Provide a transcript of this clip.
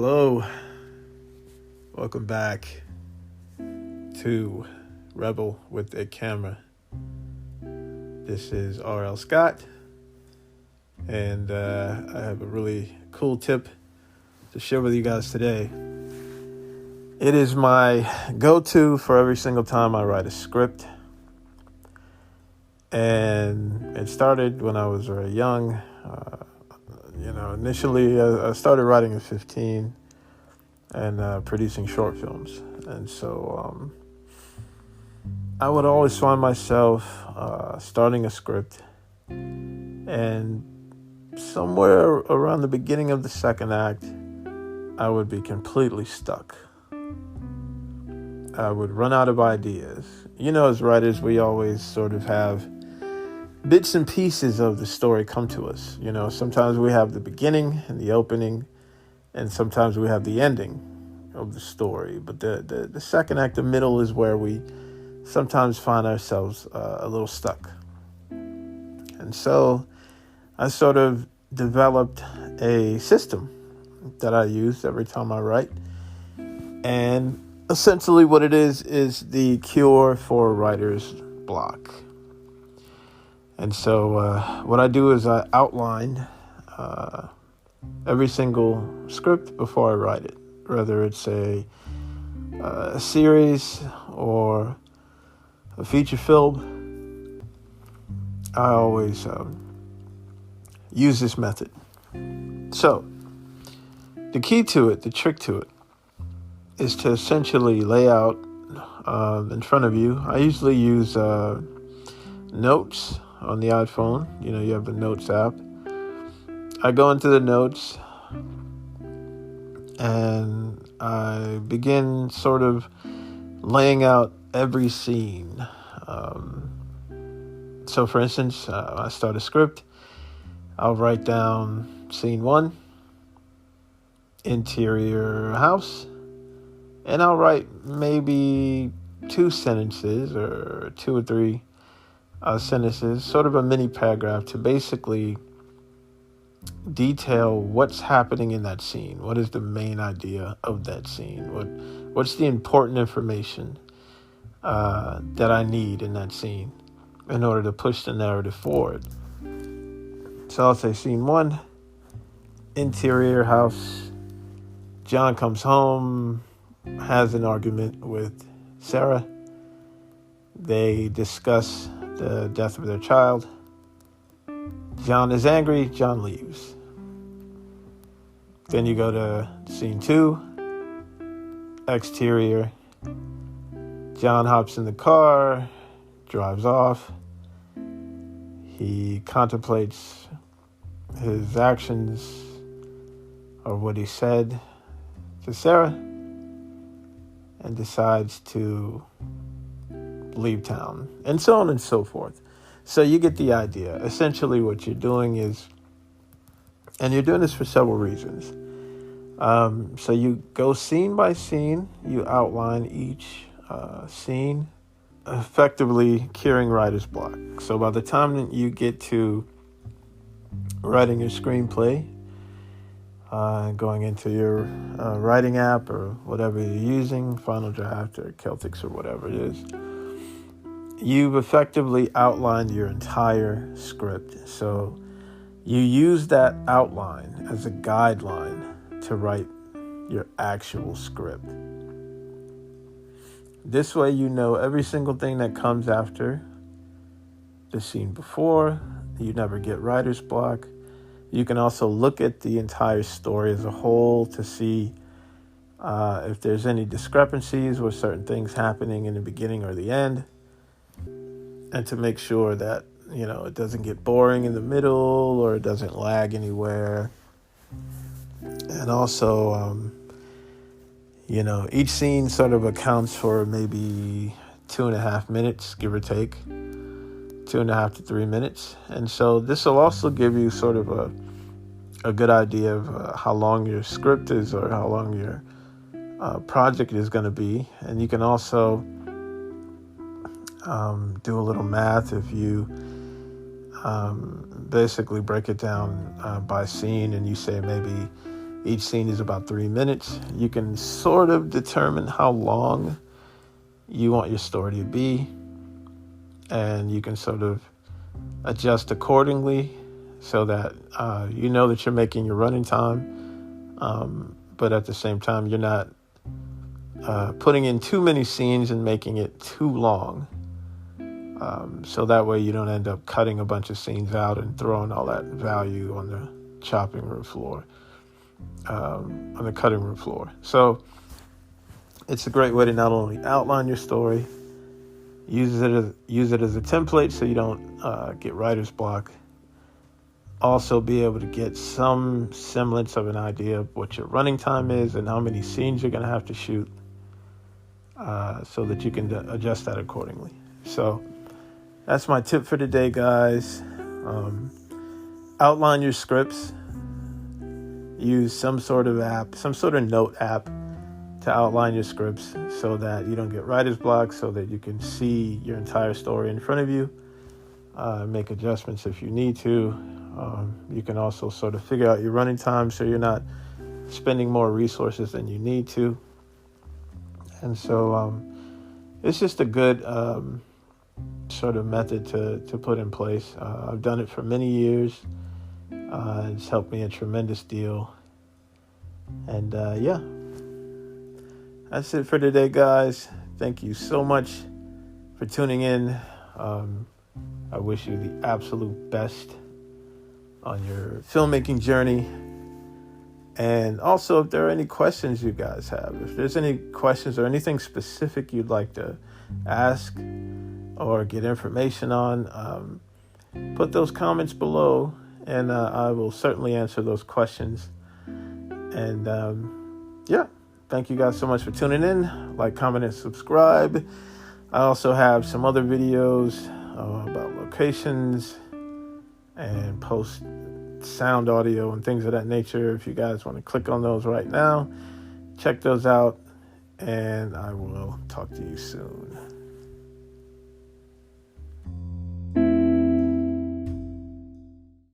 Hello, welcome back to Rebel with a Camera. This is R.L. Scott, and I have a really cool tip to share with you guys today. It is my go-to for every single time I write a script, and it started when I was very young. Initially I started writing at 15 and producing short films. And so I would always find myself starting a script, and somewhere around the beginning of the second act, I would be completely stuck. I would run out of ideas. As writers, we always sort of have bits and pieces of the story come to us. Sometimes we have the beginning and the opening, and sometimes we have the ending of the story. But the second act, the middle, is where we sometimes find ourselves a little stuck. And so I sort of developed a system that I use every time I write. And essentially what it is the cure for writer's block. And so what I do is I outline every single script before I write it, whether it's a series or a feature film. I always use this method. So the key to it, the trick to it, is to essentially lay out in front of you. I usually use notes on the iPhone. You have the Notes app. I go into the notes and I begin sort of laying out every scene. So for instance, I start a script. I'll write down scene 1, interior house, and I'll write maybe 2 sentences or 2 or 3 sentences, sort of a mini paragraph, to basically detail what's happening in that scene. What is the main idea of that scene? What's the important information that I need in that scene in order to push the narrative forward? So I'll say scene 1, interior house. John comes home, has an argument with Sarah. They discuss the death of their child. John is angry. John leaves. Then you go to scene 2, exterior. John hops in the car, drives off. He contemplates his actions or what he said to Sarah and decides to leave town, and so on and so forth. So you get the idea. Essentially what you're doing is, and you're doing this for several reasons. So you go scene by scene, you outline each scene, effectively curing writer's block. So by the time that you get to writing your screenplay, going into your writing app or whatever you're using, Final Draft or Celtics or whatever it is, you've effectively outlined your entire script. So you use that outline as a guideline to write your actual script. This way you know every single thing that comes after the scene before. You never get writer's block. You can also look at the entire story as a whole to see if there's any discrepancies with certain things happening in the beginning or the end, and to make sure that it doesn't get boring in the middle or it doesn't lag anywhere. And also each scene sort of accounts for maybe 2.5 minutes, give or take, 2.5 to 3 minutes. And so this will also give you sort of a good idea of how long your script is or how long your project is going to be. And you can also do a little math if you basically break it down by scene, and you say maybe Each scene is about 3 minutes. You can sort of determine how long you want your story to be, and you can sort of adjust accordingly so that you know that you're making your running time, but at the same time you're not putting in too many scenes and making it too long, so that way you don't end up cutting a bunch of scenes out and throwing all that value on the chopping room floor, on the cutting room floor. So it's a great way to not only outline your story, use it as a template so you don't get writer's block. Also be able to get some semblance of an idea of what your running time is and how many scenes you're going to have to shoot, so that you can adjust that accordingly. So that's my tip for today, guys. Outline your scripts. Use some sort of app, some sort of note app to outline your scripts so that you don't get writer's block, so that you can see your entire story in front of you, make adjustments if you need to. You can also sort of figure out your running time so you're not spending more resources than you need to. And so it's just a good sort of method to put in place. I've done it for many years. It's helped me a tremendous deal. And yeah, that's it for today, guys. Thank you so much for tuning in. I wish you the absolute best on your filmmaking journey. And also, if there are any questions you guys have, if there's any questions or anything specific you'd like to ask or get information on, put those comments below, and I will certainly answer those questions. And yeah, thank you guys so much for tuning in. Like, comment, and subscribe. I also have some other videos about locations and post sound, audio, and things of that nature. If you guys want to click on those right now, check those out, and I will talk to you soon.